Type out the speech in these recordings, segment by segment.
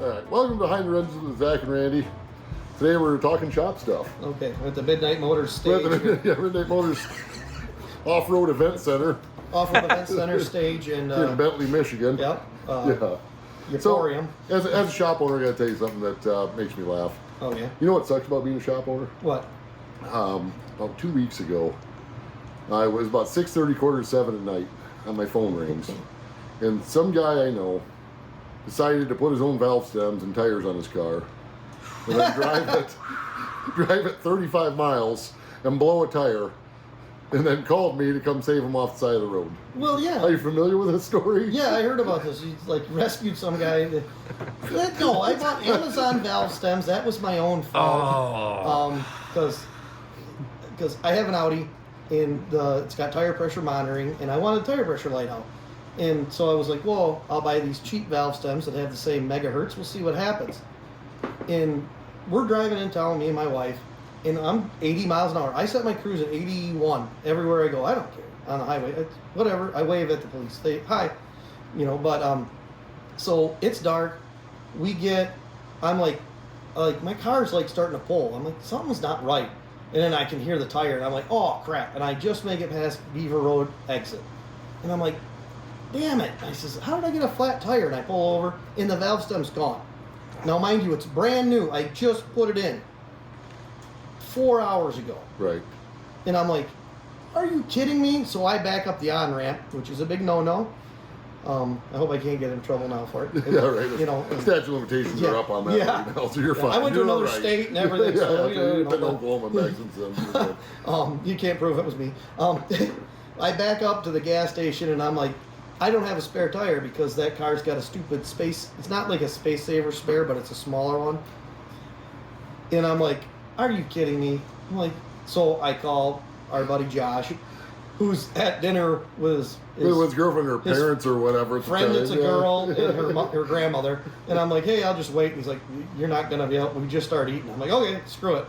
All right, welcome to Behind the Lenses with Zach and Randy. Today we're talking shop stuff. Okay, at the Midnight Motors stage. Midnight Motors Off-Road Event Center. Off-Road Event Center stage in Bentley, Michigan. Yep. Yeah. Euphorium. So, as a shop owner, I got to tell you something that makes me laugh. Oh, yeah? You know what sucks about being a shop owner? What? About 2 weeks ago, I was about 6:30, 6:45 at night, and my phone rings. And some guy I know decided to put his own valve stems and tires on his car, and then drive it 35 miles and blow a tire, and then called me to come save him off the side of the road. Well, yeah. Are you familiar with this story? Yeah, I heard about this. He rescued some guy. No, I bought Amazon valve stems. That was my own fault. Because I have an Audi, and it's got tire pressure monitoring, and I wanted tire pressure light out. And so I was like, well, I'll buy these cheap valve stems that have the same megahertz. We'll see what happens. And we're driving in town, me and my wife, and I'm 80 miles an hour. I set my cruise at 81 everywhere I go. I don't care. On the highway, whatever. I wave at the police. They, hi. So it's dark. I'm like, my car's like starting to pull. I'm like, something's not right. And then I can hear the tire, and I'm like, oh, crap. And I just make it past Beaver Road exit. And I'm like, damn it. I says, how did I get a flat tire? And I pull over, and the valve stem's gone. Now, mind you, it's brand new. I just put it in 4 hours ago. Right. And I'm like, are you kidding me? So I back up the on-ramp, which is a big no-no. I hope I can't get in trouble now for it. Yeah, right. Statute of limitations are up on that right now, so you're fine. I went to another state and everything. You've been in Oklahoma back since then. You can't prove it was me. I back up to the gas station, and I'm like, I don't have a spare tire because that car's got a stupid space. It's not like a space saver spare, but it's a smaller one. And I'm like, are you kidding me? I'm like, so I call our buddy Josh, who's at dinner with his girlfriend or parents or whatever. Friend that's a girl and her grandmother. And I'm like, hey, I'll just wait. And he's like, you're not going to be able, we just started eating. I'm like, okay, screw it.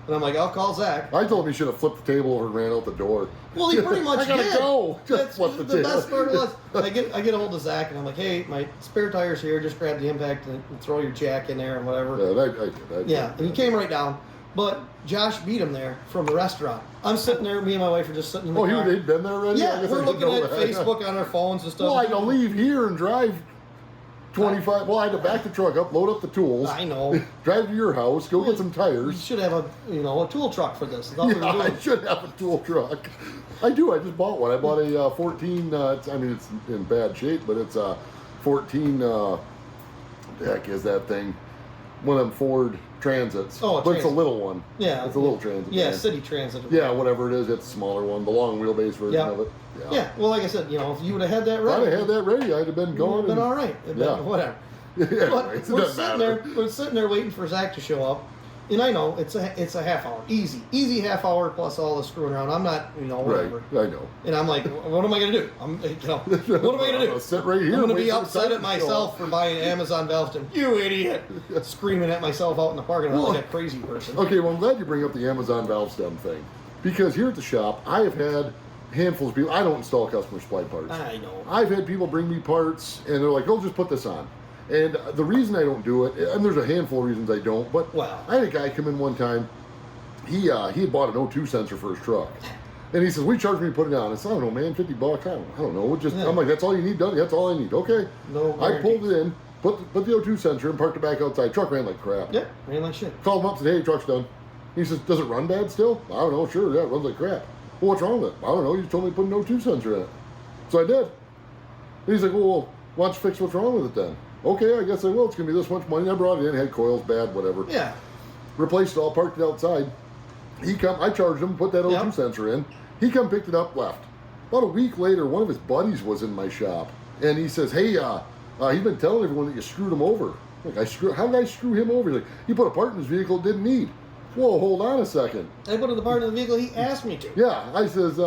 And I'm like, I'll call Zach. I told him he should have flipped the table over and ran out the door. Well, he pretty much I gotta did. go. That's the best part was, I get a hold of Zach, and I'm like, hey, my spare tire's here. Just grab the impact and throw your jack in there and whatever. Yeah, and he came right down. But Josh beat him there from the restaurant. I'm sitting there, me and my wife are just sitting in the car. Oh, he'd been there already? Yeah, we're looking at Facebook on our phones and stuff. Well, I had to leave here and drive 25. Well, I had to back the truck up, load up the tools. I know. Drive to your house, go get some You tires. should have a tool truck for this. I should have a tool truck. I do. I just bought one. I bought a 14. It's in bad shape, but it's a 14. The heck is that thing? One of them Ford Transits. Oh, but it's a little one. Yeah, it's a little Transit. Yeah, city Transit. Yeah, whatever it is, it's a smaller one, the long wheelbase version of it. Yeah. Well, like I said, if you would have had that ready, I'd have had that ready. I'd have been going. Been all right. Whatever. Yeah, but we're sitting there waiting for Zach to show up, and I know it's a half hour, easy half hour plus all the screwing around. I'm not, whatever. Right, I know. And I'm like, what am I gonna do? What am I gonna do? Sit right here. I'm gonna be upset at myself for buying Amazon valve stem. You idiot! Screaming at myself out in the parking lot like a crazy person. Okay, well, I'm glad you bring up the Amazon valve stem thing, because here at the shop, I have had handfuls of people. I don't install customer supply parts. I know. I've had people bring me parts, and they're like, "Oh, just put this on." And the reason I don't do it, and there's a handful of reasons I don't, but I had a guy come in one time. He had bought an O2 sensor for his truck, and he says, "We charge me to put it on." I said, "I don't know, man, $50. I don't know. I'm like, that's all you need done. That's all I need. Okay." No. I pulled it in, put the O2 sensor in, parked it back outside. Truck ran like crap. Yeah, ran like shit. Called him up, said, "Hey, truck's done." He says, "Does it run bad still?" "I don't know. Sure, yeah, it runs like crap." "Well, what's wrong with it?" "I don't know. You just told me to put an O2 sensor in it." So I did. And he's like, "Well, why don't you fix what's wrong with it then?" "Okay, I guess I will. It's going to be this much money." I brought it in, had coils bad, whatever. Yeah. Replaced it all, parked it outside. I charged him, put that O2 sensor in. He come, picked it up, left. About a week later, one of his buddies was in my shop, and he says, "Hey, he's been telling everyone that you screwed him over." I'm like, how did I screw him over? He's like, "He put a part in his vehicle it didn't need." "Whoa, hold on a second." I put the part in the vehicle he asked me to. Yeah, I says,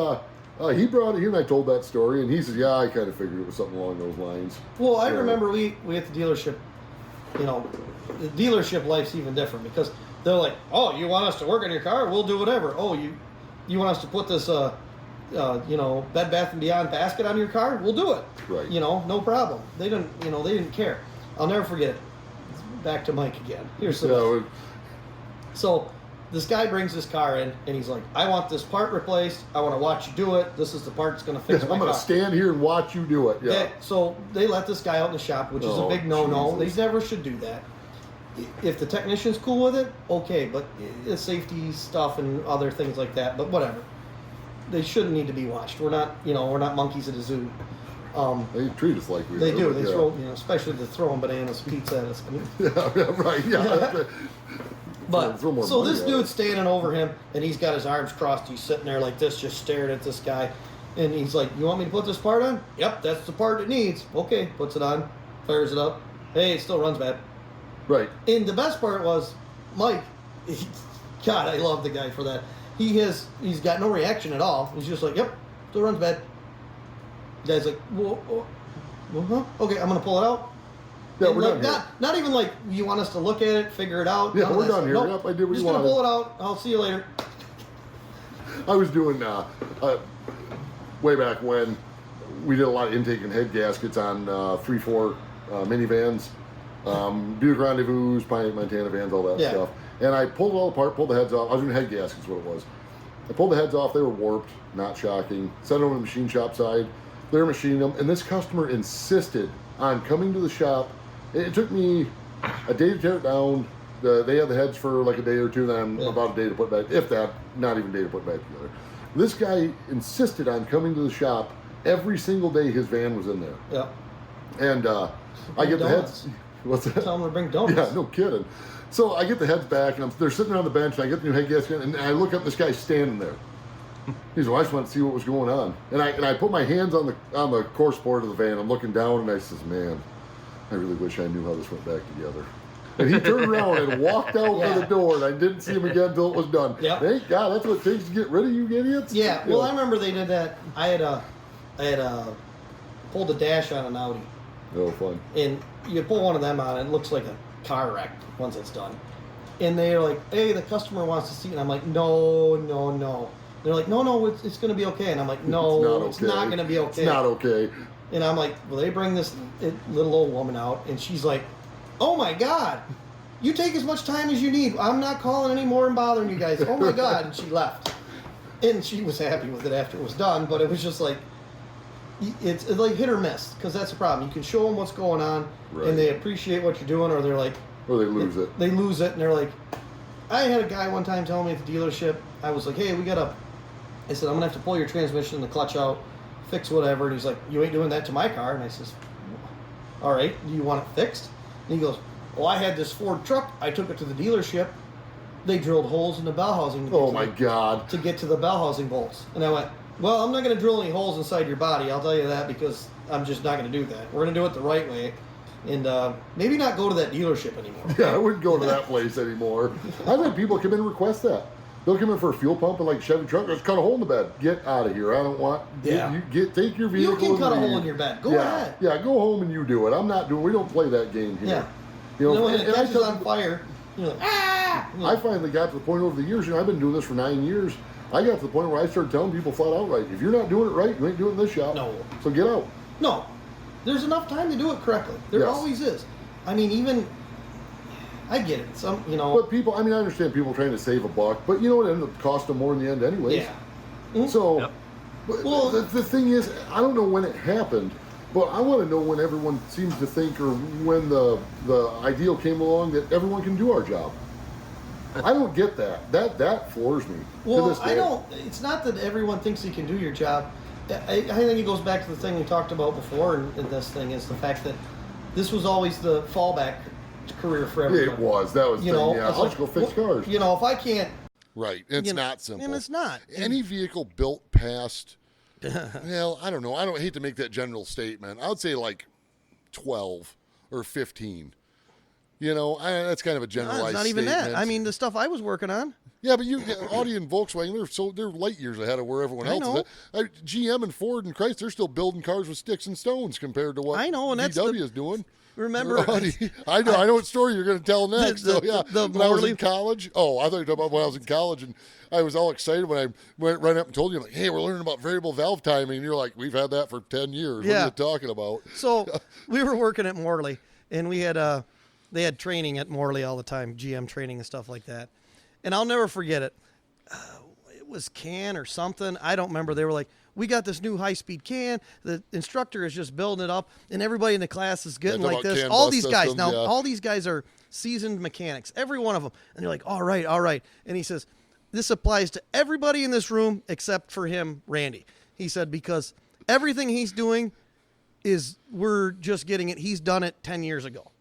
he brought it here, and I told that story, and he says, "Yeah, I kind of figured it was something along those lines." Well, I remember we at the dealership, the dealership life's even different because they're like, "Oh, you want us to work on your car? We'll do whatever." "Oh, you want us to put this Bed Bath & Beyond basket on your car? We'll do it." Right. No problem. They didn't care. I'll never forget it. back to Mike again. Here's the Yeah, So this guy brings his car in, and he's like, I want this part replaced. I want to watch you do it. This is the part that's going to fix my car. I'm going to stand here and watch you do it. Yeah. Okay, so they let this guy out in the shop, which is a big no-no. Jesus. They never should do that. If the technician's cool with it, okay, but it's safety stuff and other things like that, but whatever. They shouldn't need to be watched. We're not, we're not monkeys at a zoo. They treat us like we They are, do. but They yeah. throw, especially the throwing bananas pizza at us. I mean, Yeah, right. Yeah. but Throw more so money this at dude's it. standing over him, and he's got his arms crossed. He's sitting there like this, just staring at this guy. And he's like, "You want me to put this part on?" "Yep, that's the part it needs." Okay, puts it on, fires it up. Hey, it still runs bad. Right. And the best part was, Mike. God, I love the guy for that. He's got no reaction at all. He's just like, "Yep, still runs bad." The guy's like, huh? Okay, I'm gonna pull it out. Yeah, And we're like, done here. not even like you want us to look at it, figure it out. Yeah, none of we're that done stuff. here. Nope. Yep, I did what Just you gonna wanted. pull it out. I'll see you later. I was doing way back when we did a lot of intake and head gaskets on 3-4 minivans, Buick Rendezvous, Montana vans, all that Yeah. stuff. And I pulled it all apart, pulled the heads off. I was doing head gaskets, what it was. I pulled the heads off. They were warped, not shocking. Sent them to the machine shop side. They were machining them, and this customer insisted on coming to the shop. It took me a day to tear it down. They had the heads for like a day or two, then about a day to put back, if that, not even a day to put back together. This guy insisted on coming to the shop every single day his van was in there. Yeah. And I get the heads. What's that? Tell them to bring donuts. Yeah, no kidding. So I get the heads back, and they're sitting on the bench, and I get the new head gasket, and I look up, this guy's standing there. He's like, I just wanted to see what was going on. And I put my hands on the course board of the van. I'm looking down, and I says, man, I really wish I knew how this went back together. And he turned around and walked out Yeah. the door, and I didn't see him again until it was done. Yep. Thank God, that's what it takes to get rid of you idiots. Yeah. Well, I remember they did that. I had pulled a dash on an Audi, Oh, fun. and you pull one of them on, and it looks like a car wreck once it's done. And they're like, "Hey, the customer wants to see," and I'm like, "No, no, no." They're like, "No, it's going to be okay," and I'm like, "No, it's not going to be okay." It's not okay. And I'm like, well, they bring this little old woman out, and she's like, "Oh my God, you take as much time as you need. I'm not calling anymore and bothering you guys. Oh my God." And she left. And she was happy with it after it was done, but it was just like, it's like hit or miss, because that's the problem. You can show them what's going on, Right. and they appreciate what you're doing, or they're like, Or they lose it. They lose it, and they're like, I had a guy one time tell me at the dealership, I was like, "Hey, I said, I'm going to have to pull your transmission and the clutch out, fix whatever." And he's like, "You ain't doing that to my car." And I says, "All right, do you want it fixed?" And he goes, "Well, I had this Ford truck. I took it to the dealership. They drilled holes in the bell housing Oh, my God. to get to the bell housing bolts." And I went, "Well, I'm not going to drill any holes inside your body. I'll tell you that, because I'm just not going to do that. We're going to do it the right way. And maybe not go to that dealership anymore." Yeah, I wouldn't go to that place anymore. I've had people come in and request that. They'll come in for a fuel pump and like Chevy truck, let's cut a hole in the bed. Get out of here. I don't want. Yeah. Take your vehicle. You can and cut a leave. hole in your bed. Go yeah, ahead. Yeah, go home and you do it. I'm not doing. We don't play that game here. Yeah. You know, When it and I catches tell on people- fire, you're like, "Ah!" I finally got to the point over the years. I've been doing this for 9 years. I got to the point where I started telling people flat out, right, if you're not doing it right, you ain't doing this shop. No. So get out. No, there's enough time to do it correctly. There Yes. always is. I mean, even I get it. Some, But people, I mean, I understand people trying to save a buck, but you know what ended up costing them more in the end, anyways. yeah. Mhm. So, Yep. but Well- the thing is, I don't know when it happened, but I want to know when everyone seems to think, or when the ideal came along that everyone can do our job. I don't get that. That floors me. to Well, this I day. don't. It's not that everyone thinks he can do your job. I think it goes back to the thing we talked about before in this thing, is the fact that this was always the fallback career for everyone. It was. That was the thing. Yeah, it's I'll just go fix cars. If I can't, Right. It's you know, not simple. and it's not. Any vehicle built past, well, I don't know. I don't hate to make that general statement. I would say like 12 or 15. That's kind of a generalized it's not even statement. that. I mean, the stuff I was working on. Yeah, but Audi and Volkswagen, they're light years ahead of where everyone I else know. is at. GM and Ford and Chrysler, they're still building cars with sticks and stones compared to what I know, and that's VW is doing. Remember, Audi. I know what story you're going to tell next. the- so yeah, the when I was Morley- in college. Oh, I thought you were talking about when I was in college, and I was all excited when I went right up and told you, like, "Hey, we're learning about variable valve timing," and you're like, "We've had that for 10 years. What Yeah. are you talking about?" So we were working at Morley, and we had they had training at Morley all the time, GM training and stuff like that. And I'll never forget it. It was can or something. I don't remember. They were like, we got this new high-speed can. The instructor is just building it up, and everybody in the class is getting like this. All these guys, all these guys are seasoned mechanics, every one of them. And they're like, all right. And he says, this applies to everybody in this room except for him, Randy. He said, because everything he's doing we're just getting it. He's done it 10 years ago.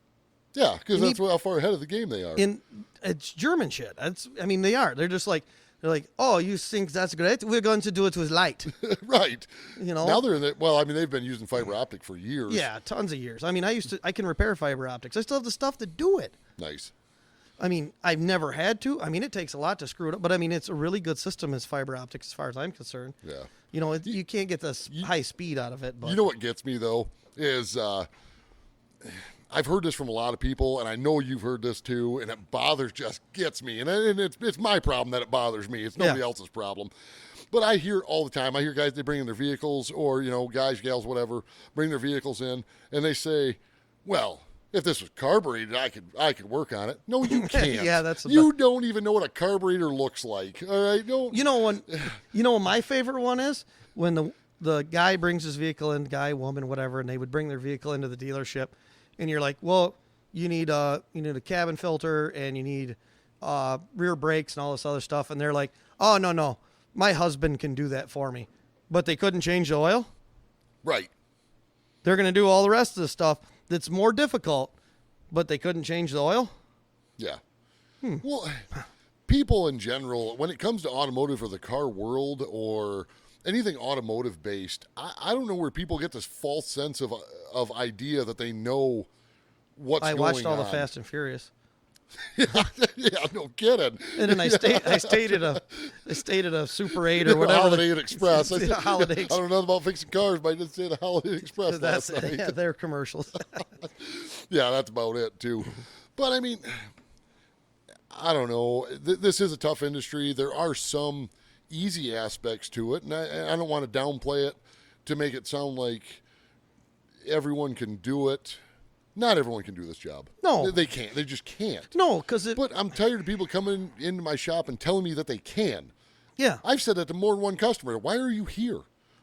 Yeah, because that's how far ahead of the game they are. It's German shit. They are. They're just like, oh, you think that's great? We're going to do it with light. Right. Now they're in it. Well, they've been using fiber optic for years. Yeah, tons of years. I can repair fiber optics. I still have the stuff to do it. Nice. I've never had to. It takes a lot to screw it up, but it's a really good system as fiber optics as far as I'm concerned. Yeah. You can't get the high speed out of it. But. You know what gets me, though, is I've heard this from a lot of people, and I know you've heard this too, and it just gets me. And it's my problem that it bothers me. It's nobody else's problem. But I hear all the time. I hear guys, they bring in their vehicles, or, guys, gals, whatever, bring their vehicles in, and they say, well, if this was carbureted, I could work on it. No, you can't. Yeah, you don't even know what a carburetor looks like. All right, no. You know what my favorite one is? When the guy brings his vehicle in, guy, woman, whatever, and they would bring their vehicle into the dealership, and you're like, well, you need a cabin filter, and you need rear brakes and all this other stuff, and they're like, oh no, my husband can do that for me, but they couldn't change the oil. Right. They're gonna do all the rest of the stuff that's more difficult, but they couldn't change the oil? Yeah. Well, people in general, when it comes to automotive or the car world or anything automotive based, I don't know where people get this false sense of idea that they know what's going on. I watched all the Fast and Furious. Yeah, no kidding. And then I stayed at a Super 8 or whatever. Holiday Inn Express. Holiday I don't know about fixing cars, but I did stay at a Holiday Inn Express last night. Yeah, they're commercials. Yeah, that's about it too. But I don't know. This is a tough industry. There are some easy aspects to it, and I don't want to downplay it to make it sound like everyone can do it. Not everyone can do this job. No. They can't. They just can't. No, But I'm tired of people coming into my shop and telling me that they can. Yeah. I've said that to more than one customer. Why are you here?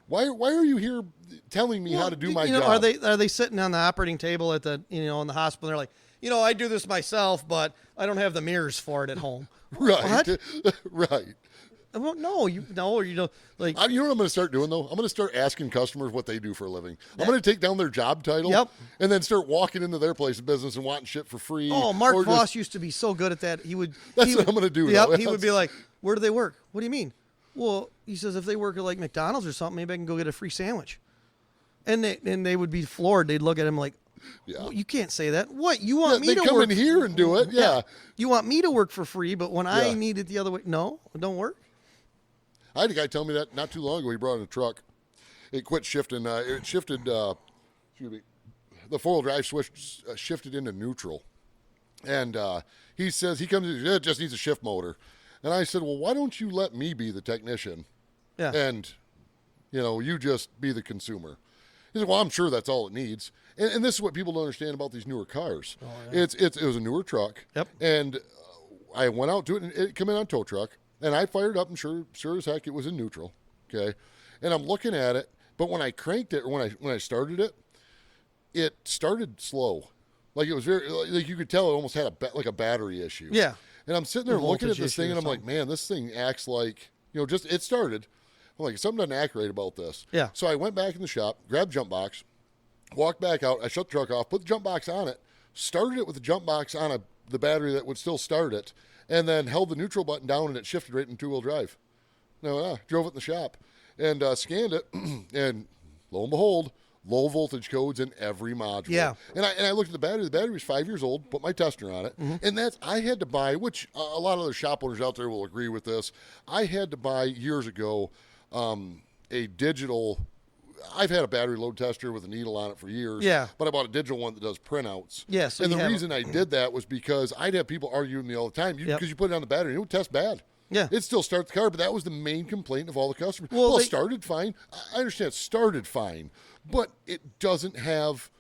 Why are you here telling me how to do my job? Are they sitting on the operating table at the in the hospital? They're like, I do this myself, but I don't have the mirrors for it at home. Right. What? Right. Well, no, you know what I'm going to start doing though? I'm going to start asking customers what they do for a living. I'm going to take down their job title, and then start walking into their place of business and wanting shit for free. Oh, Mark Voss used to be so good at that. That's what I'm going to do. Yep, he would be like, "Where do they work? What do you mean?" Well, he says if they work at like McDonald's or something, maybe I can go get a free sandwich. And they would be floored. They'd look at him like, well, you can't say that. What, you want me to work? They come in here and do it, yeah. You want me to work for free, but when I need it the other way, no, it don't work. I had a guy tell me that not too long ago. He brought in a truck. It quit shifting. It shifted, excuse me, the four-wheel drive switch shifted into neutral. And he says, he comes in, it just needs a shift motor. And I said, well, why don't you let me be the technician? Yeah. And, you just be the consumer. He said, well, I'm sure that's all it needs. And this is what people don't understand about these newer cars. Oh, yeah. It was a newer truck. Yep. And I went out to it, and it came in on tow truck. And I fired up, and sure as heck, it was in neutral. Okay. And I'm looking at it, but when I cranked it, or when I started it, it started slow. Like it was very, like you could tell it almost had a battery issue. Yeah. And I'm sitting there looking at this thing, and I'm like, man, this thing acts like, it started. I'm like, something doesn't act right about this. Yeah. So I went back in the shop, grabbed the jump box, walked back out. I shut the truck off, put the jump box on it, started it with the jump box on the battery that would still start it, and then held the neutral button down, and it shifted right into two-wheel drive. Now, drove it in the shop and scanned it, and lo and behold, low voltage codes in every module. Yeah. And I looked at the battery. The battery was 5 years old, put my tester on it. Mm-hmm. And I had to buy, which a lot of other shop owners out there will agree with this. I had to buy years ago a digital, I've had a battery load tester with a needle on it for years. Yeah. But I bought a digital one that does printouts. Yeah. So and the reason I did that was because I'd have people arguing with me all the time because you put it on the battery and it would test bad. Yeah. It still starts the car, but that was the main complaint of all the customers. Well, it started fine. I understand it started fine, but it doesn't have,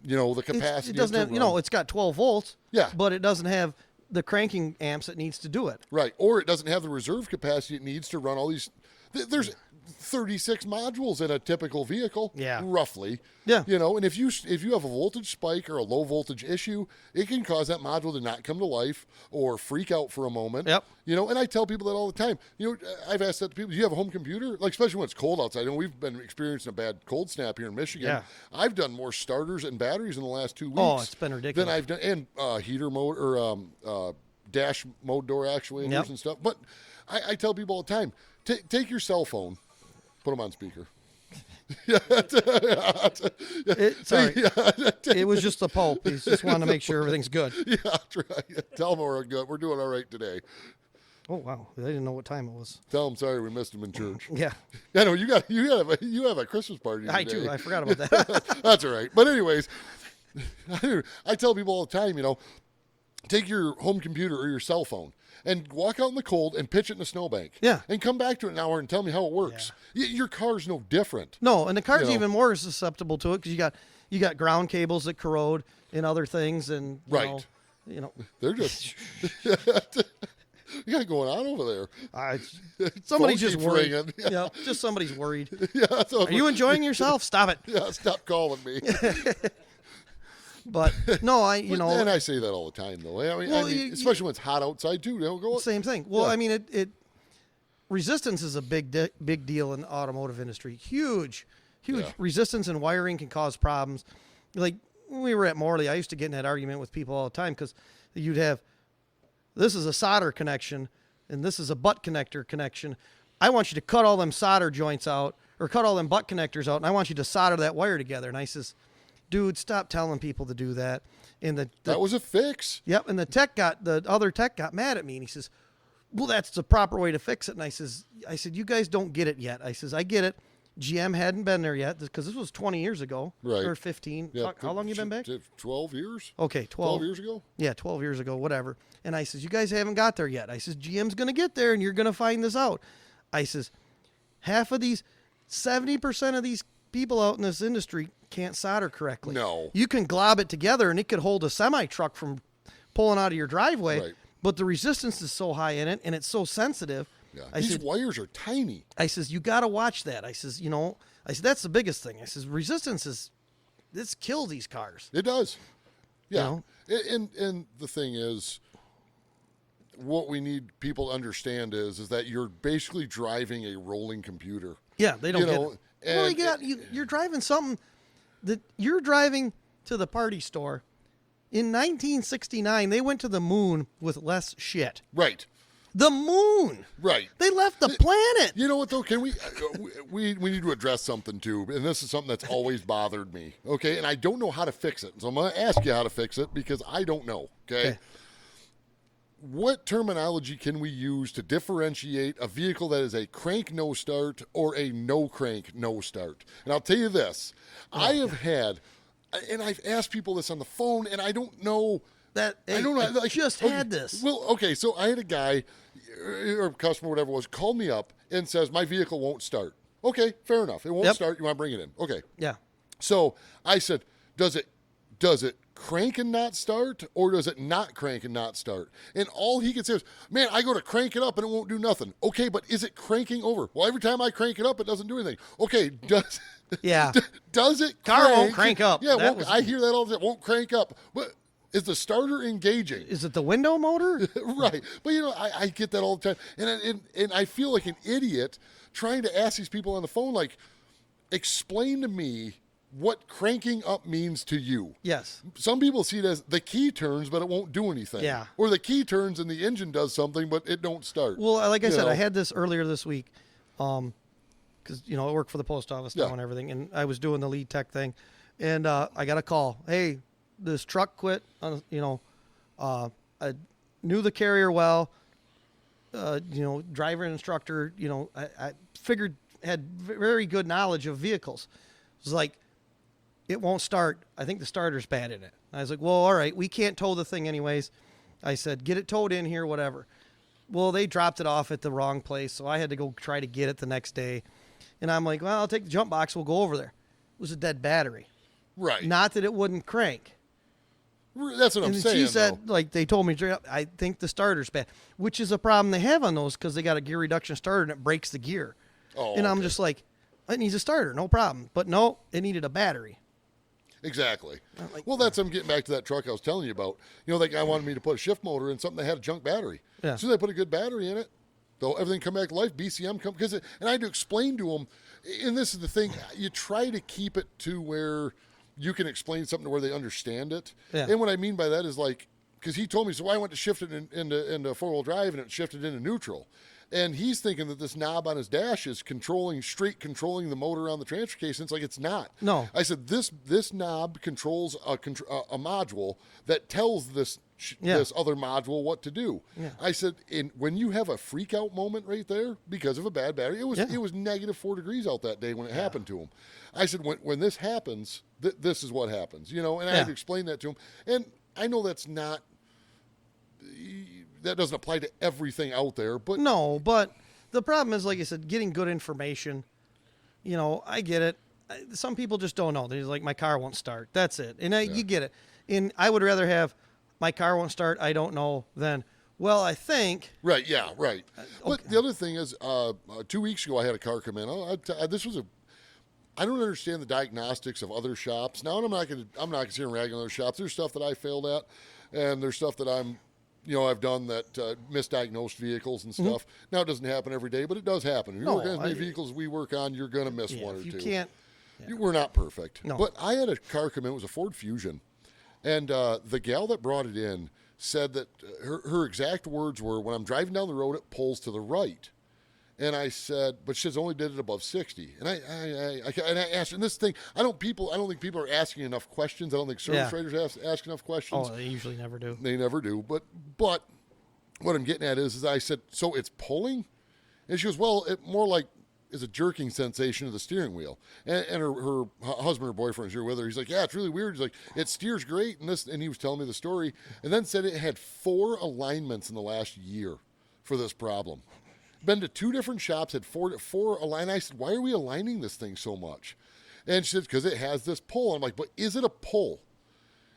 the capacity. It doesn't have, it's got 12 volts. Yeah. But it doesn't have the cranking amps it needs to do it. Right. Or it doesn't have the reserve capacity it needs to run all these. There's 36 modules in a typical vehicle. Yeah. Roughly. Yeah. And if you have a voltage spike or a low voltage issue, it can cause that module to not come to life or freak out for a moment. Yep. And I tell people that all the time. I've asked that to people, do you have a home computer? Like, especially when it's cold outside. We've been experiencing a bad cold snap here in Michigan. Yeah. I've done more starters and batteries in the last 2 weeks. Oh, it's been ridiculous. Than I've done, and heater mode or dash mode door actuators and stuff. But I tell people all the time, take your cell phone, put them on speaker. Sorry, it was just the Pope. He just wanted to make sure everything's good. Yeah, that's right. Tell them we're good. We're doing all right today. Oh wow, I didn't know what time it was. Tell them sorry we missed him in church. Yeah, I know you have a Christmas party today. I do. I forgot about that. That's all right. But anyways, I tell people all the time, take your home computer or your cell phone and walk out in the cold and pitch it in a snowbank. Yeah. And come back to it in an hour and tell me how it works. Your car's no different. No, and the car's even more susceptible to it because you got ground cables that corrode and other things, and you know they're just. You got going on over there. Somebody's just worried. Yeah. Just somebody's worried. Yeah, Are you enjoying yourself? Stop it. Yeah, stop calling me. But no, and I say that all the time, though. I mean, especially when it's hot outside too. Go same thing. Well, I mean, resistance is a big deal in the automotive industry. Huge. Yeah. Resistance and wiring can cause problems. Like when we were at Morley, I used to get in that argument with people all the time because you'd have, this is a solder connection and this is a butt connector connection. I want you to cut all them solder joints out or cut all them butt connectors out, and I want you to solder that wire together. And I says, dude, stop telling people to do that. And that was a fix. Yep. And the other tech got mad at me, and he says, well, that's the proper way to fix it. And I said, you guys don't get it yet. I says, I get it. GM hadn't been there yet because this was 20 years ago. Right. Or 15. Yeah. How long you been back? 12 years. Okay. 12 years ago. Yeah. 12 years ago, whatever. And I says, you guys haven't got there yet. I says, GM's going to get there and you're going to find this out. I says, 70% of these people out in this industry can't solder correctly. No. You can glob it together and it could hold a semi truck from pulling out of your driveway. Right. But the resistance is so high in it and it's so sensitive. Yeah. These wires are tiny. I says, you got to watch that. I says, that's the biggest thing. I says, resistance this kills these cars. It does. Yeah. And the thing is, what we need people to understand is that you're basically driving a rolling computer. Yeah, they don't get it. You're driving something that you're driving to the party store. In 1969, they went to the moon with less shit. Right. The moon. Right. They left the planet. You know what, though? Can we need to address something, too. And this is something that's always bothered me. Okay. And I don't know how to fix it. So I'm going to ask you how to fix it because I don't know. Okay. What terminology can we use to differentiate a vehicle that is a crank no start or a no crank no start? And I'll tell you this. I have had, and I've asked people this on the phone, and I don't know. I just had this. Well, okay, so I had a guy or customer, whatever it was, called me up and says, my vehicle won't start. Okay, fair enough. It won't start. You want to bring it in. Okay. Yeah. So I said, does it crank and not start, or does it not crank and not start? And all he could say was, man, I go to crank it up and it won't do nothing. Okay, but is it cranking over? Well, every time I crank it up, it doesn't do anything. Okay, does it Car won't crank up. Yeah, I hear that all the time. Won't crank up. But is the starter engaging? Is it the window motor? Right. But, I get that all the time. And I feel like an idiot trying to ask these people on the phone, like, explain to me what cranking up means to you. Yes. Some people see it as the key turns, but it won't do anything. Yeah. Or the key turns and the engine does something, but it don't start. Well, like I said, I had this earlier this week because, I work for the post office now and everything, and I was doing the lead tech thing, and I got a call. Hey, this truck quit. I knew the carrier well, driver and instructor, I figured had very good knowledge of vehicles. It was like, it won't start. I think the starter's bad in it. I was like, well, all right, we can't tow the thing anyways. I said, get it towed in here, whatever. Well, they dropped it off at the wrong place, so I had to go try to get it the next day. And I'm like, well, I'll take the jump box. We'll go over there. It was a dead battery. Right. Not that it wouldn't crank. That's what I'm And saying. she said, though. like, they told me, I think the starter's bad, which is a problem they have on those because they got a gear reduction starter and it breaks the gear. Oh, and I'm okay. just like, it needs a starter, no problem. But no, it needed a battery. Exactly. Like, Well, I'm getting back to that truck I was telling you about. You know, that guy wanted me to put a shift motor in something that had a junk battery. Yeah. As soon as I put a good battery in it, though, everything come back to life. BCM come and I had to explain to him. And this is the thing: you try to keep it to where you can explain something to where they understand it. Yeah. And what I mean by that is like, because he told me, so I went to shift it into 4-wheel drive and it shifted into neutral. And he's thinking that this knob on his dash is controlling the motor on the transfer case. And it's like, it's not. No. I said, this knob controls a module that tells this other module what to do. Yeah. I said, when you have a freak out moment right there because of a bad battery, it was -4 degrees out that day when it happened to him. I said, when this happens, this is what happens, you know, and I had to explain that to him. And I know that doesn't apply to everything out there, but No, but the problem is, like I said, getting good information. You know, I get it. Some people just don't know. They're like, my car won't start. That's it. And you get it. And I would rather have my car won't start, I don't know, than, well, I think. Right, yeah, right. But okay. the other thing is, 2 weeks ago I had a car come in. I don't understand the diagnostics of other shops. Now I'm not considering ragging other shops. There's stuff that I failed at, and there's stuff that I've done that misdiagnosed vehicles and stuff. Now it doesn't happen every day, but it does happen. If you work on as many vehicles as we work on, you're going to miss one or two. You can't. We're not perfect. No. But I had a car come in. It was a Ford Fusion, and the gal that brought it in said that her exact words were, "When I'm driving down the road, it pulls to the right." And I said, but she's only did it above 60. And I asked her, and this thing, I don't think people are asking enough questions. I don't think service writers ask enough questions. Oh, they usually never do. They never do. But what I'm getting at is I said, so it's pulling? And she goes, well, it more like is a jerking sensation of the steering wheel. And her husband or boyfriend is here with her. He's like, yeah, it's really weird. He's like, it steers great. And he was telling me the story. And then said it had 4 alignments in the last year for this problem. Been to 2 different shops, had 4 align. I said, why are we aligning this thing so much? And she said, because it has this pull. I'm like, but is it a pull?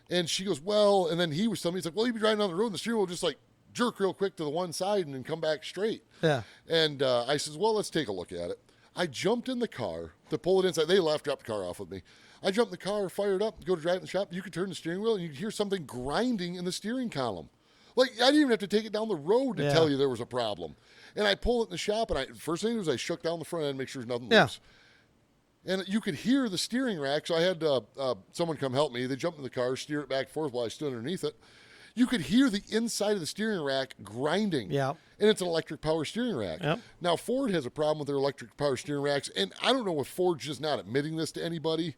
And she goes, well, and then he was telling me, he's like, well, you'd be driving down the road and the steering wheel just like jerk real quick to the one side and then come back straight. Yeah. And I says, well, let's take a look at it. I jumped in the car to pull it inside. They left, dropped the car off with me. I jumped in the car, fired up, go to drive in the shop. You could turn the steering wheel and you could hear something grinding in the steering column. Like, I didn't even have to take it down the road to tell you there was a problem. And I pull it in the shop, and first thing I did was I shook down the front end, make sure there's nothing loose. And you could hear the steering rack, so I had someone come help me. They jumped in the car, steer it back and forth while I stood underneath it. You could hear the inside of the steering rack grinding. Yeah. And it's an electric power steering rack. Yep. Now, Ford has a problem with their electric power steering racks, and I don't know if Ford's just not admitting this to anybody,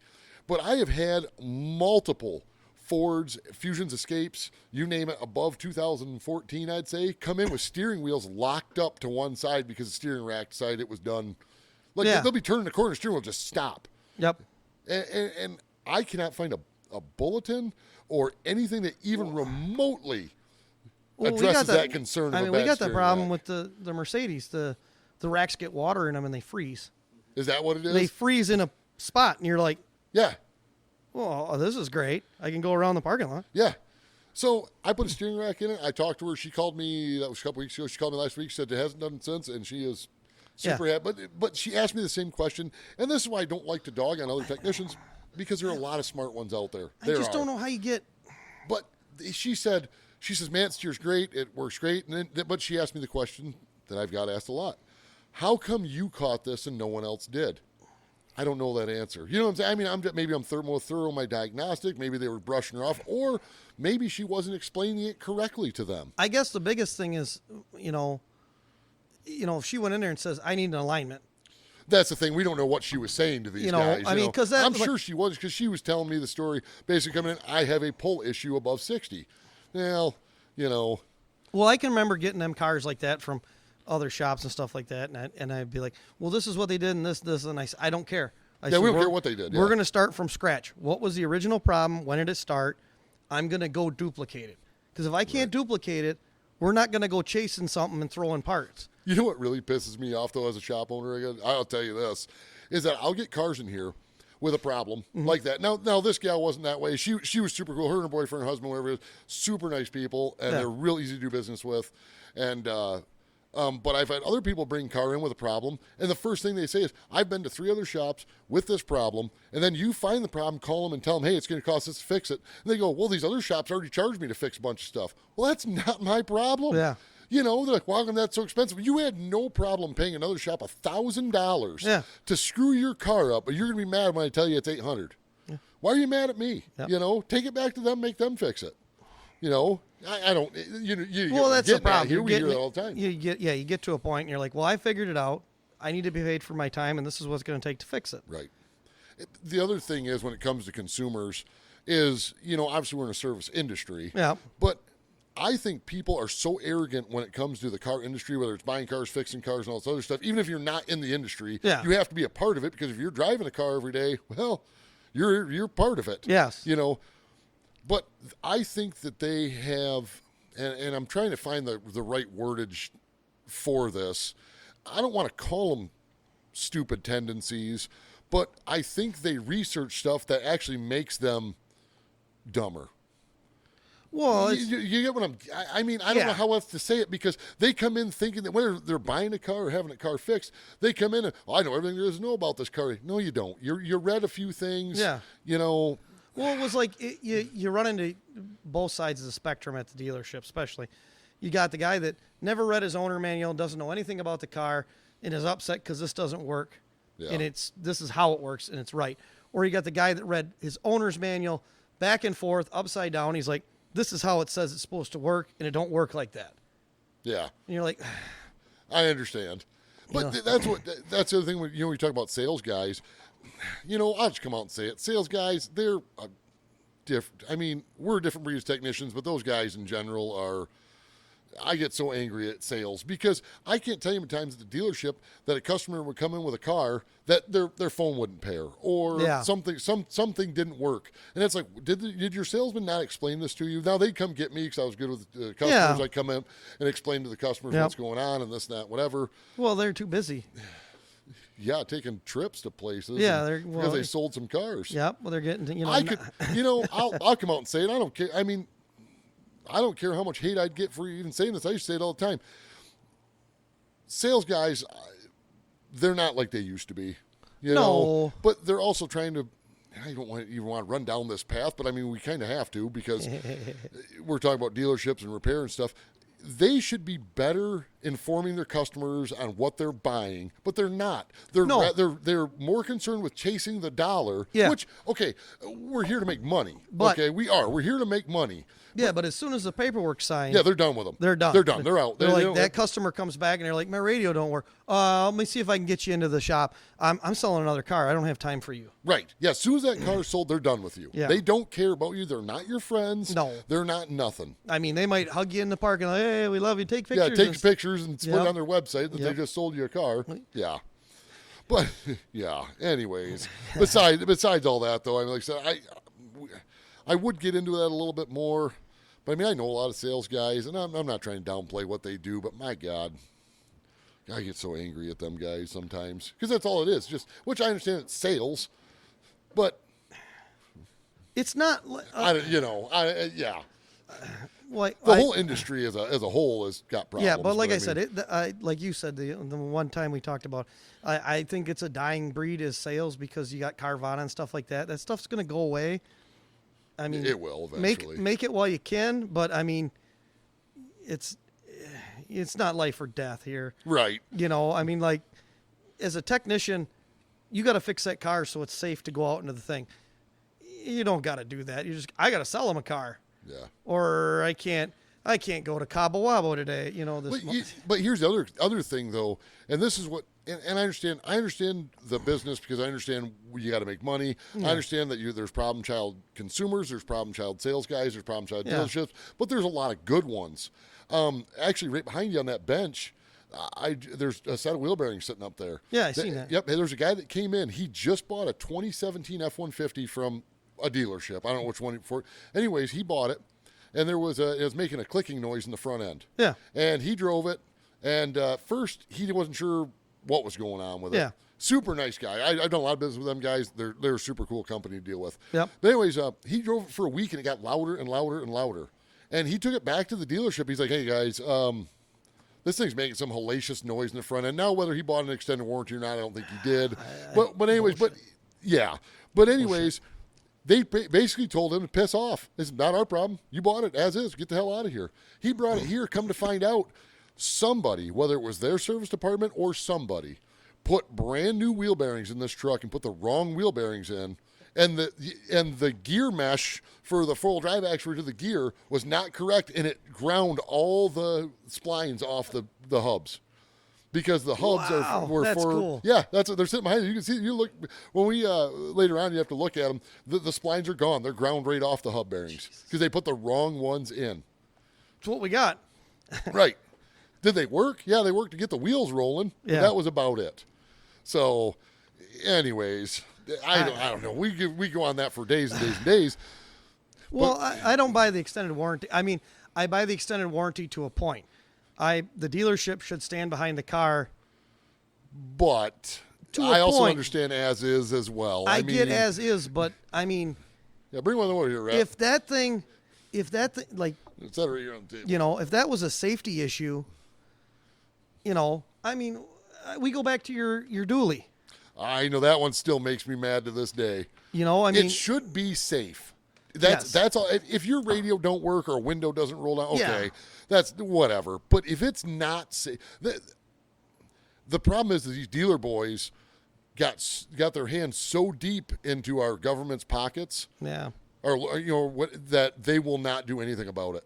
but I have had multiple Fords, Fusions, Escapes, you name it, above 2014, I'd say, come in with steering wheels locked up to one side because the steering rack decided it was done. Like, they'll be turning the corner, the steering wheel just stop. Yep. And I cannot find a bulletin or anything that even remotely addresses that concern. I mean, we got that problem with the Mercedes. The racks get water in them and they freeze. Is that what it is? They freeze in a spot, and you're like, yeah. Oh, this is great. I can go around the parking lot. Yeah. So I put a steering rack in it. I talked to her. She called me, that was a couple weeks ago. She called me last week, said it hasn't done it since, and she is super happy. But she asked me the same question, and this is why I don't like to dog on other technicians, because there are a lot of smart ones out there. I just don't know how you get. But she says, man, it steers great. It works great. And then, but she asked me the question that I've got asked a lot. How come you caught this and no one else did? I don't know that answer. You know what I'm saying? I mean, maybe I'm more thorough in my diagnostic. Maybe they were brushing her off, or maybe she wasn't explaining it correctly to them. I guess the biggest thing is, if she went in there and says, I need an alignment. That's the thing. We don't know what she was saying to these guys. I mean, because I'm sure she was, because she was telling me the story. Basically coming in, I have a pull issue above 60. Well, Well, I can remember getting them cars like that from other shops and stuff like that, and I'd be like, well, this is what they did, and this, and I don't care. We don't care what they did. We're going to start from scratch. What was the original problem? When did it start? I'm going to go duplicate it. Because if I can't duplicate it, we're not going to go chasing something and throwing parts. You know what really pisses me off, though, as a shop owner? I'll tell you this, is that I'll get cars in here with a problem like that. Now this gal wasn't that way. She was super cool. Her and her boyfriend, her husband, whatever it is, super nice people, and they're real easy to do business with. And but I've had other people bring car in with a problem, and the first thing they say is, I've been to 3 other shops with this problem, and then you find the problem, call them and tell them, hey, it's going to cost us to fix it. And they go, well, these other shops already charged me to fix a bunch of stuff. Well, that's not my problem. Yeah. You know, they're like, why is that so expensive? You had no problem paying another shop $1,000 to screw your car up, but you're going to be mad when I tell you it's $800. Yeah. Why are you mad at me? Yep. You know, take it back to them, make them fix it. You know, I don't. Well, that's the problem. Here we hear that all the time. You get to a point, and you're like, well, I figured it out. I need to be paid for my time, and this is what's going to take to fix it. Right. The other thing is, when it comes to consumers, is, you know, obviously we're in a service industry. Yeah. But I think people are so arrogant when it comes to the car industry, whether it's buying cars, fixing cars, and all this other stuff. Even if you're not in the industry, you have to be a part of it, because if you're driving a car every day, well, you're part of it. Yes. You know. But I think that they have, and I'm trying to find the right wordage for this. I don't want to call them stupid tendencies, but I think they research stuff that actually makes them dumber. Well, you get what I mean, I don't know how else to say it, because they come in thinking that when they're buying a car or having a car fixed, they come in and, I know everything there is to know about this car. No, you don't. You read a few things. Yeah. You know. Well, it was like you run into both sides of the spectrum at the dealership, especially. You got the guy that never read his owner manual, doesn't know anything about the car, and is upset because this doesn't work, and this is how it works, and it's right. Or you got the guy that read his owner's manual back and forth, upside down. He's like, this is how it says it's supposed to work, and it don't work like that. Yeah. And you're like, I understand. But that's the other thing when you talk about sales guys. You know, I'll just come out and say it. Sales guys, they're different. I mean, we're different breed of technicians, but those guys in general are. I get so angry at sales, because I can't tell you how many times at the dealership that a customer would come in with a car that their phone wouldn't pair, or something didn't work, and it's like, did your salesman not explain this to you? Now they'd come get me because I was good with the customers. I'd come in and explain to the customers what's going on and this and that, whatever. Well, they're too busy. Yeah, taking trips to places. Yeah, because they sold some cars. Yep. Well, they're getting. I'll come out and say it. I don't care. I mean, I don't care how much hate I'd get for even saying this. I used to say it all the time. Sales guys, they're not like they used to be. You know, but they're also trying to. I don't want to run down this path, but I mean, we kind of have to, because we're talking about dealerships and repair and stuff. They should be better informing their customers on what they're buying, but they're not. They're more concerned with chasing the dollar. Yeah. Which, okay, we're here to make money. But, okay, we're here to make money. Yeah, but as soon as the paperwork's signed, they're done with them. They're done. They're done. They're out. They're like, that customer comes back and they're like, my radio don't work. Let me see if I can get you into the shop. I'm selling another car. I don't have time for you. Right. Yeah. As soon as that car is sold, they're done with you. Yeah. They don't care about you. They're not your friends. No. They're not nothing. I mean, they might hug you in the parking lot. Hey, we love you. Take pictures. Yeah, take pictures and put it on their website that they just sold you a car. Yeah. But yeah. Anyways, besides all that, though, I mean, like I said, I would get into that a little bit more. But I mean, I know a lot of sales guys, and I'm not trying to downplay what they do, but my God, I get so angry at them guys sometimes, because that's all it is. Just, which I understand it's sales, but it's not. The whole industry as a whole has got problems. Yeah, but like I said, like you said, the one time we talked about, I think it's a dying breed is sales, because you got Carvana and stuff like that. That stuff's going to go away. I mean, it will eventually. Make it while you can, but I mean, it's not life or death here. Right. You know, I mean, like, as a technician, you got to fix that car so it's safe to go out into the thing. You don't got to do that. I got to sell them a car. Yeah. Or I can't go to Cabo Wabo today. You know this. But here's the other thing though, and this is what. And I understand the business, because I understand you got to make money. Yeah. I understand that there's problem child consumers, there's problem child sales guys, there's problem child dealerships, but there's a lot of good ones. Actually, right behind you on that bench, there's a set of wheel bearings sitting up there. Yeah, I seen that. Yep, there's a guy that came in. He just bought a 2017 F-150 from a dealership. I don't know which one for. Anyways, he bought it, and it was making a clicking noise in the front end. Yeah. And he drove it, and first he wasn't sure what was going on with it. Yeah. Super nice guy. I've done a lot of business with them guys. They're a super cool company to deal with. Yep. But anyways, he drove it for a week and it got louder and louder and louder. And he took it back to the dealership. He's like, hey guys, this thing's making some hellacious noise in the front end. Now, whether he bought an extended warranty or not, I don't think he did. But anyways, bullshit. But anyways, they basically told him to piss off. It's not our problem. You bought it as is. Get the hell out of here. He brought it here. Come to find out, somebody, whether it was their service department or somebody, put brand new wheel bearings in this truck and put the wrong wheel bearings in. And the gear mesh for the four-wheel drive actuator to the gear was not correct, and it ground all the splines off the hubs because the hubs were that's for cool. Yeah, that's what they're sitting behind. You can see, you look when we later on you have to look at them. The splines are gone; they're ground right off the hub bearings because they put the wrong ones in. That's what we got. Right? Did they work? Yeah, they worked to get the wheels rolling. Yeah. That was about it. So, anyways. I don't know. We go on that for days and days and days. Well, I don't buy the extended warranty. I mean, I buy the extended warranty to a point. The dealership should stand behind the car. But I also understand as is as well. I mean, get as is, but I mean, yeah, bring one over here, Rap. if that thing, like, it's right here on the table. you know, if that was a safety issue, you know, I mean, we go back to your dually. I know that one still makes me mad to this day. You know, I mean, it should be safe. Yes. That's all. If your radio don't work or a window doesn't roll down, okay, Yeah. that's whatever. But if it's not safe, the problem is that these dealer boys got their hands so deep into our government's pockets, yeah, or that they will not do anything about it.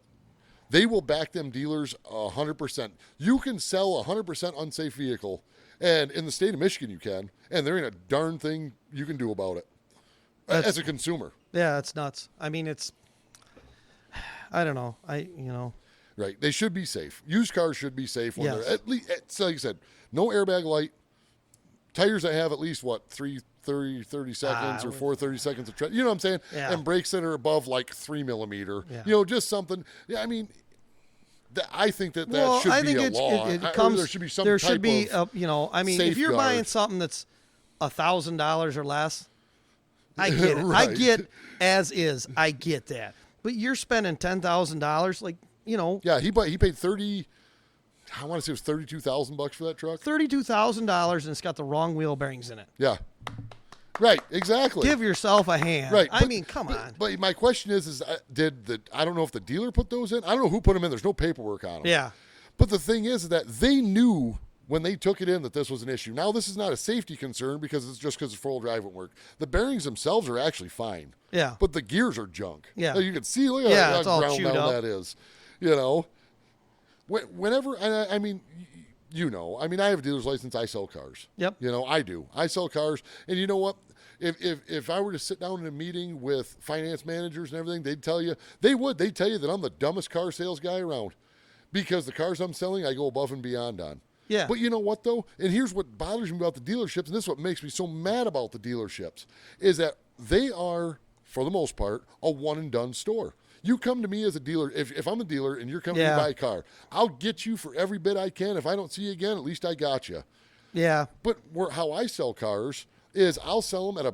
They will back them dealers 100%. You can sell a 100% unsafe vehicle, and in the state of Michigan you can, and there ain't a darn thing you can do about it as a consumer. Yeah, that's nuts. I mean, I don't know. Right. They should be safe. Used cars should be safe when Yes. they're at least, so like I said, no airbag light, tires that have at least 30 seconds or 430 seconds of tread. You know what I'm saying? Yeah. And brakes that are above like 3 millimeter. Yeah. Just something. Yeah, I mean, I think that well, should I be think a law. it comes. There should be some there type should be of I mean, if you're safeguard. buying something that's $1,000 or less, I get it. I Right. get as is. I get that. But you're spending $10,000, like, Yeah, he paid 30. I want to say it was $32,000 for that truck. $32,000, and it's got the wrong wheel bearings in it. Yeah. Right. Exactly. Give yourself a hand. Right. I mean, come on. But my question is I don't know if the dealer put those in. I don't know who put them in. There's no paperwork on them. Yeah. But the thing is that they knew when they took it in that this was an issue. Now, this is not a safety concern because it's just because the four-wheel drive won't work. The bearings themselves are actually fine. Yeah. But the gears are junk. Yeah. You can see, look at Yeah, it's how all ground chewed down up. that is. Whenever, I mean, I mean, I have a dealer's license. I sell cars. Yep. I do. I sell cars. And you know what? If I were to sit down in a meeting with finance managers and everything, they'd tell you that I'm the dumbest car sales guy around because the cars I'm selling, I go above and beyond on. Yeah. But you know what, though? And here's what bothers me about the dealerships, and this is what makes me so mad about the dealerships, is that they are, for the most part, a one-and-done store. You come to me as a dealer. If I'm a dealer and you're coming to buy a car, I'll get you for every bit I can. If I don't see you again, at least I got you. Yeah. But how I sell cars is I'll sell them at a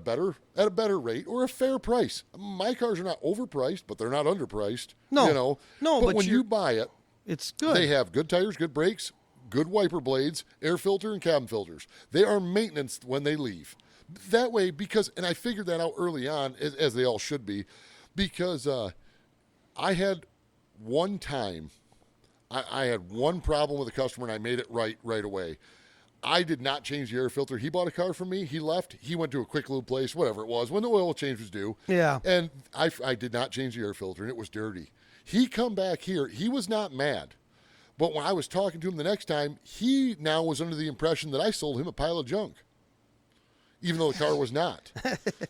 better rate or a fair price. My cars are not overpriced, but they're not underpriced. No. No, But when you buy it, it's good. they have good tires, good brakes, good wiper blades, air filter, and cabin filters. They are maintenance when they leave. That way, and I figured that out early on, as they all should be, because I had one time, I had one problem with a customer, and I made it right away. I did not change the air filter. He bought a car from me. He left. He went to a quick lube place, whatever it was, when the oil change was due. Yeah. And I did not change the air filter, and it was dirty. He come back here. He was not mad. But when I was talking to him the next time, he now was under the impression that I sold him a pile of junk, even though the car was not.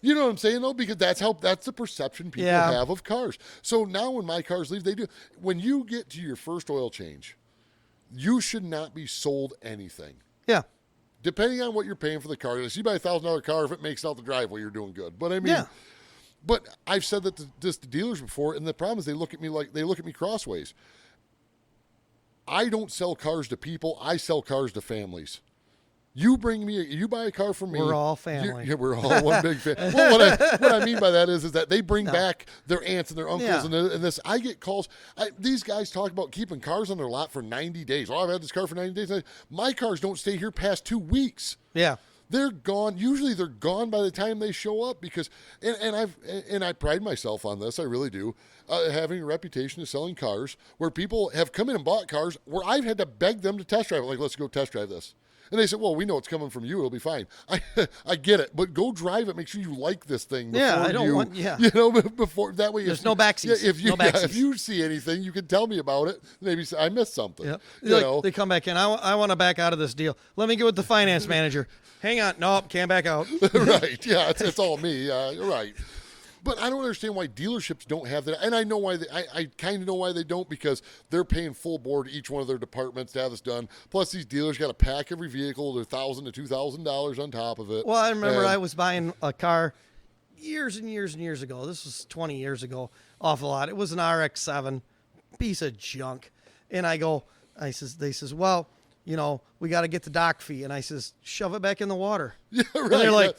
You know what I'm saying, though? Because that's the perception people have of cars. So now when my cars leave, they do. When you get to your first oil change, you should not be sold anything. Yeah. Depending on what you're paying for the car. If you buy a $1,000 car, if it makes it out the driveway, you're doing good. But I mean, but I've said that to dealers before, and the problem is they look at me You buy a car from me. We're all family. Yeah, we're all one big family. Well, what I mean by that is that they bring back their aunts and their uncles and this. I get calls. These guys talk about keeping cars on their lot for 90 days. Oh, I've had this car for 90 days. My cars don't stay here past 2 weeks. Yeah. They're gone. Usually they're gone by the time they show up because, and I pride myself on this. I really do. Having a reputation of selling cars where people have come in and bought cars where I've had to beg them to test drive it. Like, let's go test drive this. And they said, well, we know it's coming from you. It'll be fine. I get it. But go drive it. Make sure you like this thing. Before that way. There's no backseats. If you see anything, you can tell me about it. Maybe I missed something. Yep. You know? They come back in. I want to back out of this deal. Let me get with the finance manager. Hang on. Nope. Can't back out. Right. Yeah. It's all me. Right. But I don't understand why dealerships don't have that. And I know why I kind of know why they don't, because they're paying full board each one of their departments to have this done. Plus, these dealers got to pack every vehicle, their $1,000 to $2,000 on top of it. Well, I remember I was buying a car years and years and years ago. This was 20 years ago, off a lot. It was an RX-7, piece of junk. And they says, well, you know, we got to get the dock fee. And I says, shove it back in the water. Yeah, right. And they're like,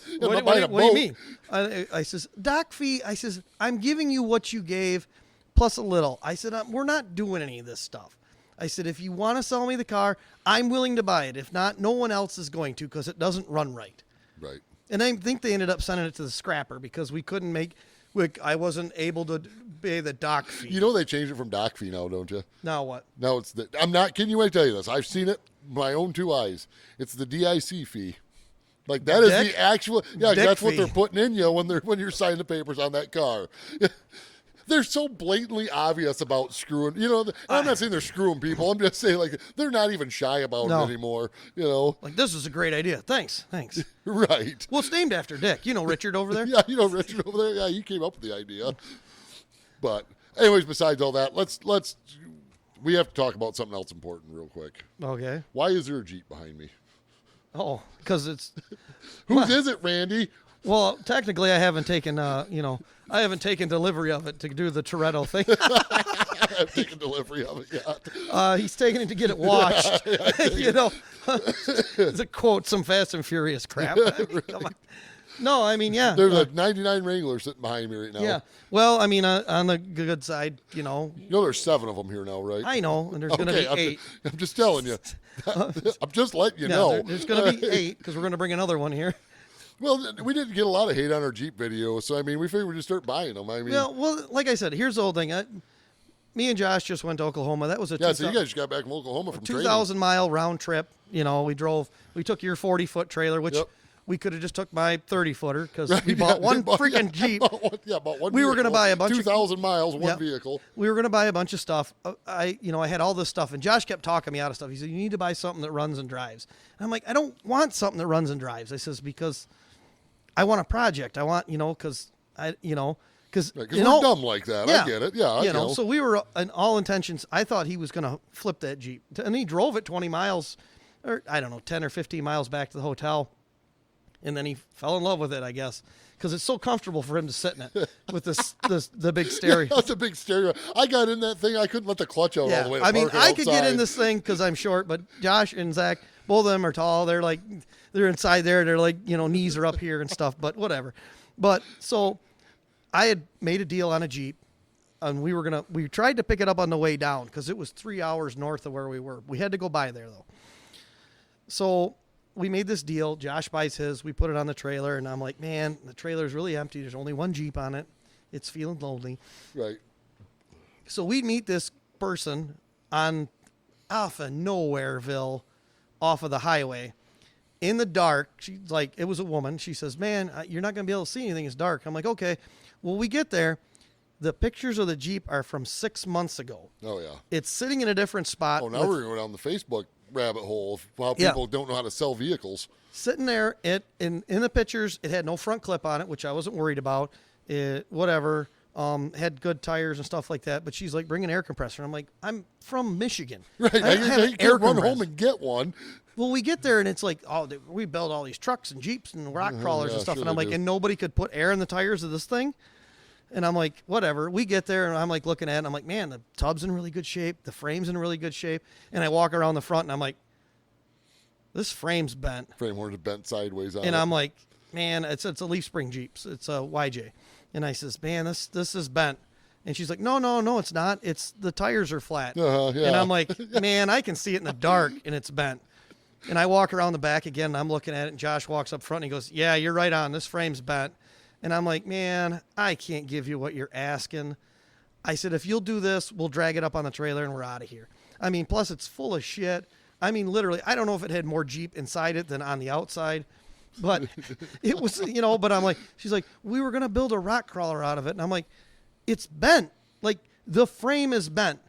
what do you mean? I says, dock fee. I says, I'm giving you what you gave plus a little. I said, we're not doing any of this stuff. I said, if you want to sell me the car, I'm willing to buy it. If not, no one else is going to, because it doesn't run right. Right. And I think they ended up sending it to the scrapper because we couldn't I wasn't able to pay the dock fee. You know they changed it from dock fee now, don't you? Now what? Now it's I'm not kidding you when I tell you this. I've seen it with my own 2 eyes. It's the DIC fee. Like that is the actual. Yeah, that's what they're putting in you when you're signing the papers on that car. They're so blatantly obvious about screwing. You know, I'm not saying they're screwing people. I'm just saying like they're not even shy about it anymore. You know, like this is a great idea. Thanks. Right. Well, it's named after Dick. You know Richard over there. Yeah, you know Richard over there. Yeah, he came up with the idea. But anyways, besides all that, we have to talk about something else important real quick. Okay. Why is there a Jeep behind me? Oh, because it's whose is it, Randy? Well, technically, I haven't taken delivery of it to do the Toretto thing. I haven't taken delivery of it yet. He's taking it to get it washed. It's a quote, some Fast and Furious crap. Come on. No, I mean, yeah. There's a 99 Wrangler sitting behind me right now. Yeah. Well, I mean, on the good side, You know there's 7 of them here now, right? I know, and there's going to be 8. I'm just telling you. I'm just letting you know. There's going to be 8 because we're going to bring another one here. Well, we didn't get a lot of hate on our Jeep video, so I mean, we figured we'd just start buying them. I mean, well, like I said, here's the whole thing. Me and Josh just went to Oklahoma. That was a so you guys just got back from Oklahoma from 2,000-mile round trip. You know, we took your 40-foot trailer, which we could have just took my 30-footer because we bought one freaking Jeep. Bought one. We were going to buy a bunch 2,000 miles, one vehicle. We were going to buy a bunch of stuff. I had all this stuff, and Josh kept talking me out of stuff. He said, "You need to buy something that runs and drives." And I'm like, "I don't want something that runs and drives." I says, "Because I want a project. I want, because we're dumb like that. Yeah, I get it. Yeah, I know. So we were, in all intentions, I thought he was going to flip that Jeep. And he drove it 20 miles, or I don't know, 10 or 15 miles back to the hotel. And then he fell in love with it, I guess, because it's so comfortable for him to sit in it with the big stereo. That's a big stereo. I got in that thing. I couldn't let the clutch out all the way. I could get in this thing because I'm short, but Josh and Zach, both of them are tall. They're inside there. They're like, knees are up here and stuff, but whatever. But so I had made a deal on a Jeep, and we tried to pick it up on the way down because it was 3 hours north of where we were. We had to go by there though. So we made this deal. Josh buys his. We put it on the trailer, and I'm like, man, the trailer is really empty. There's only one Jeep on it. It's feeling lonely. Right. So we meet this person off of Nowhereville, off of the highway, in the dark. She's like, it was a woman. She says, man, you're not going to be able to see anything. It's dark. I'm like, okay. Well, we get there. The pictures of the Jeep are from 6 months ago. Oh, yeah. It's sitting in a different spot. Oh, now we're going down the Facebook rabbit hole of how people don't know how to sell vehicles. Sitting there, in the pictures, it had no front clip on it, which I wasn't worried about. Whatever. Had good tires and stuff like that. But she's like, bring an air compressor. I'm like, I'm from Michigan. Right. You can't run home and get one. Well, we get there, and it's like, we build all these trucks and Jeeps and rock crawlers and stuff. And I'm like, and nobody could put air in the tires of this thing? And I'm like, whatever. We get there, and I'm like looking at it, and I'm like, man, the tub's in really good shape. The frame's in really good shape. And I walk around the front, and I'm like, this frame's bent. Frame horn is bent sideways on And it. I'm like, man, it's a Leaf Spring Jeeps. It's a YJ. And I says, man, this is bent. And she's like, no, it's not. It's the tires are flat. Yeah. And I'm like, man, I can see it in the dark and it's bent. And I walk around the back again and I'm looking at it and Josh walks up front and he goes, yeah, you're right on. This frame's bent. And I'm like, man, I can't give you what you're asking. I said, if you'll do this, we'll drag it up on the trailer and we're out of here. I mean, plus it's full of shit. I mean, literally, I don't know if it had more Jeep inside it than on the outside, but it was, but I'm like, she's like, we were going to build a rock crawler out of it. And I'm like, it's bent. Like, the frame is bent.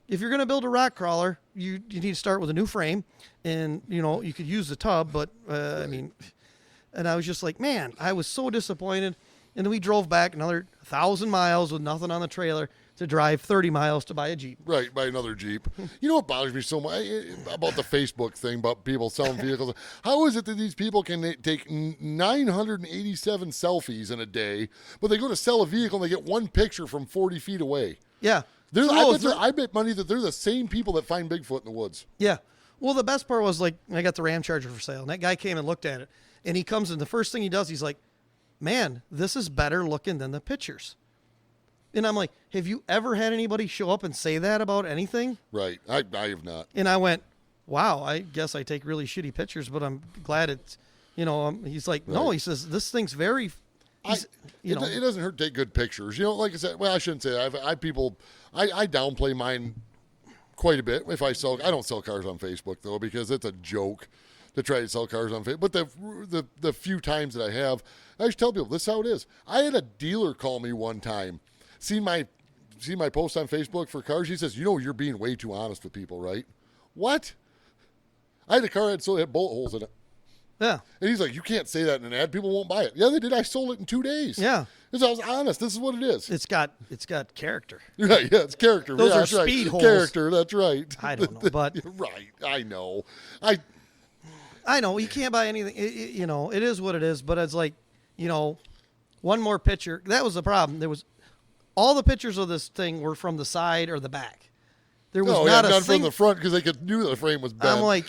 If you're going to build a rock crawler, you need to start with a new frame and, you could use the tub, but I mean, and I was just like, man, I was so disappointed. And then we drove back another 1,000 miles with nothing on the trailer to drive 30 miles to buy a Jeep. Right, buy another Jeep. You know what bothers me so much about the Facebook thing about people selling vehicles? How is it that these people can take 987 selfies in a day, but they go to sell a vehicle and they get one picture from 40 feet away? Yeah. I bet money that they're the same people that find Bigfoot in the woods. Yeah. Well, the best part was, like, I got the Ram Charger for sale, and that guy came and looked at it, and he comes in, the first thing he does, he's like, man, this is better looking than the pictures. And I'm like, have you ever had anybody show up and say that about anything? Right. I have not. And I went, wow, I guess I take really shitty pictures, but I'm glad it's, he's like, no, he says, this thing's very, it doesn't hurt to take good pictures. Like I said, well, I shouldn't say that. I downplay mine quite a bit. I don't sell cars on Facebook, though, because it's a joke to try to sell cars on Facebook. But the few times that I have, I just tell people, this is how it is. I had a dealer call me one time. See my post on Facebook for cars? He says, you're being way too honest with people, right? What? I had a car that had bullet holes in it. Yeah. And he's like, you can't say that in an ad. People won't buy it. Yeah, they did. I sold it in 2 days. Yeah. Because I was honest. This is what it is. It's got character. Right, yeah, it's character. Those yeah, are speed right. holes. Character, that's right. I don't know, but. Right, I know. I know, you can't buy anything. It is what it is, but it's like, one more picture. That was the problem. There was, all the pictures of this thing were from the side or the back. There was not from the front because they knew the frame was bent. I'm like,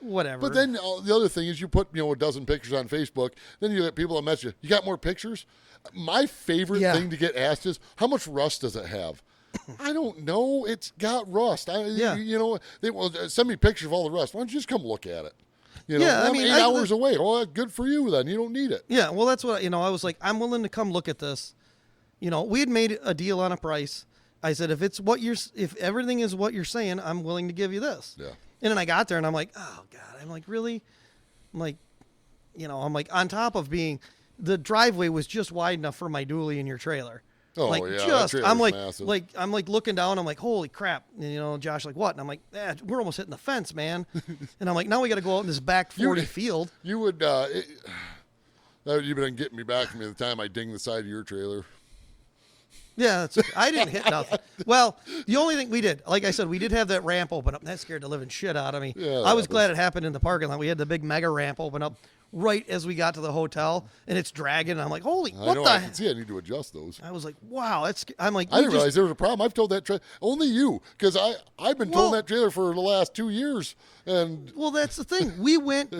whatever. But then the other thing is you put, a dozen pictures on Facebook, then you get people that message you got more pictures? My favorite thing to get asked is, how much rust does it have? I don't know. It's got rust. They will send me pictures of all the rust. Why don't you just come look at it? I'm 8 hours away. Well, good for you then. You don't need it. Yeah, well, that's what, I was like, I'm willing to come look at this. We had made a deal on a price. I said, if everything is what you're saying, I'm willing to give you this. Yeah. And then I got there and I'm like, oh God, I'm like, really? I'm like, on top of being, the driveway was just wide enough for my dually in your trailer. Oh, like, yeah. I'm like, massive. I'm like looking down. I'm like, holy crap. And, Josh, like, what? And I'm like, we're almost hitting the fence, man. And I'm like, now we got to go out in this back 40 field. You would, you've been getting me back from the time I dinged the side of your trailer. Yeah, I didn't hit nothing. Well, the only thing we did, like I said, we did have that ramp open up. That scared the living shit out of me. Yeah, I was glad it happened in the parking lot. We had the big mega ramp open up right as we got to the hotel, and it's dragging. And I'm like, holy, I can see I need to adjust those. I was like, wow, I'm like, I didn't realize there was a problem. I've told that trailer, only you, because I've been towing that trailer for the last 2 years. And well, that's the thing. We went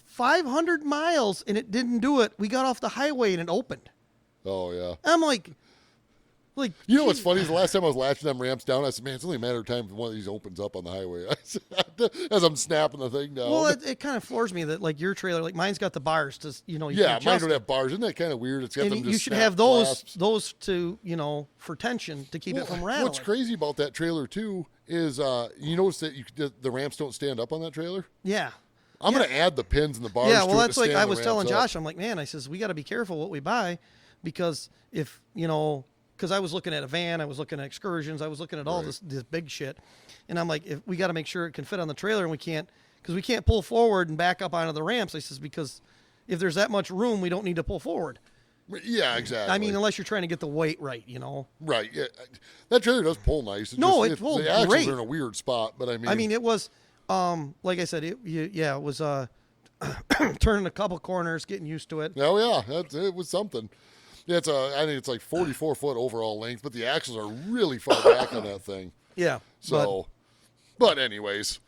500 miles and it didn't do it. We got off the highway and it opened. Oh yeah. I'm like, what's funny is the last time I was latching them ramps down, I said, man, it's only a matter of time if one of these opens up on the highway. As I'm snapping the thing down. Well, it kind of floors me that, like, your trailer, like, mine's got the bars to, you yeah, mine don't have bars. Isn't that kind of weird? It's got and them just you should have those to, for tension to keep it from rattling. What's crazy about that trailer, too, is you notice that the ramps don't stand up on that trailer? Yeah. I'm going to add the pins and the bars. Yeah, well, to that's it to like I was the telling ramps up. Josh. I'm like, man, I says, we got to be careful what we buy because if, because I was looking at a van, I was looking at excursions, I was looking at all this big shit. And I'm like, if we got to make sure it can fit on the trailer and we can't pull forward and back up onto the ramps. I says, because if there's that much room, we don't need to pull forward. Yeah, exactly. I mean, unless you're trying to get the weight right, Right. Yeah. That trailer does pull nice. It pulled the axles great. are in a weird spot, but I mean, it was, like I said, it was turning a couple corners, getting used to it. Oh yeah, it was something. Yeah, I think it's like 44 foot overall length, but the axles are really far back on that thing. Yeah. So, but anyways,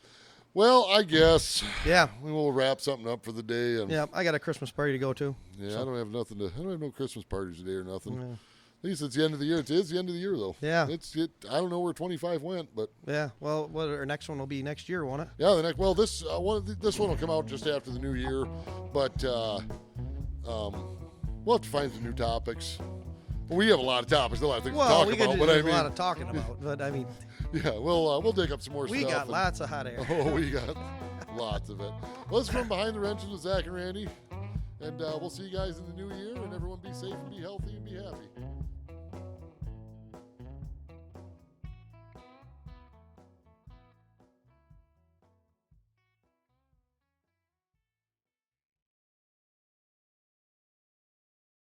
Well, I guess Yeah. we will wrap something up for the day. And Yeah, I got a Christmas party to go to. yeah, so. I don't have nothing to. I don't have no Christmas parties today or nothing. Yeah. At least it's the end of the year. It is the end of the year though. Yeah. I don't know where 25 went, but Yeah. Well, our next one will be next year, won't it? yeah. The next. Well, this this one will come out just after the new year, but we'll have to find some new topics. We have a lot of topics, a lot of things to talk about. But a lot of talking about. But I mean, yeah, we'll dig up some more we stuff. got lots of hot air. Oh, we got lots of it. Well, this is from Behind the Wrenches with Zach and Randy. And we'll see you guys in the new year. And everyone be safe and be healthy and be happy.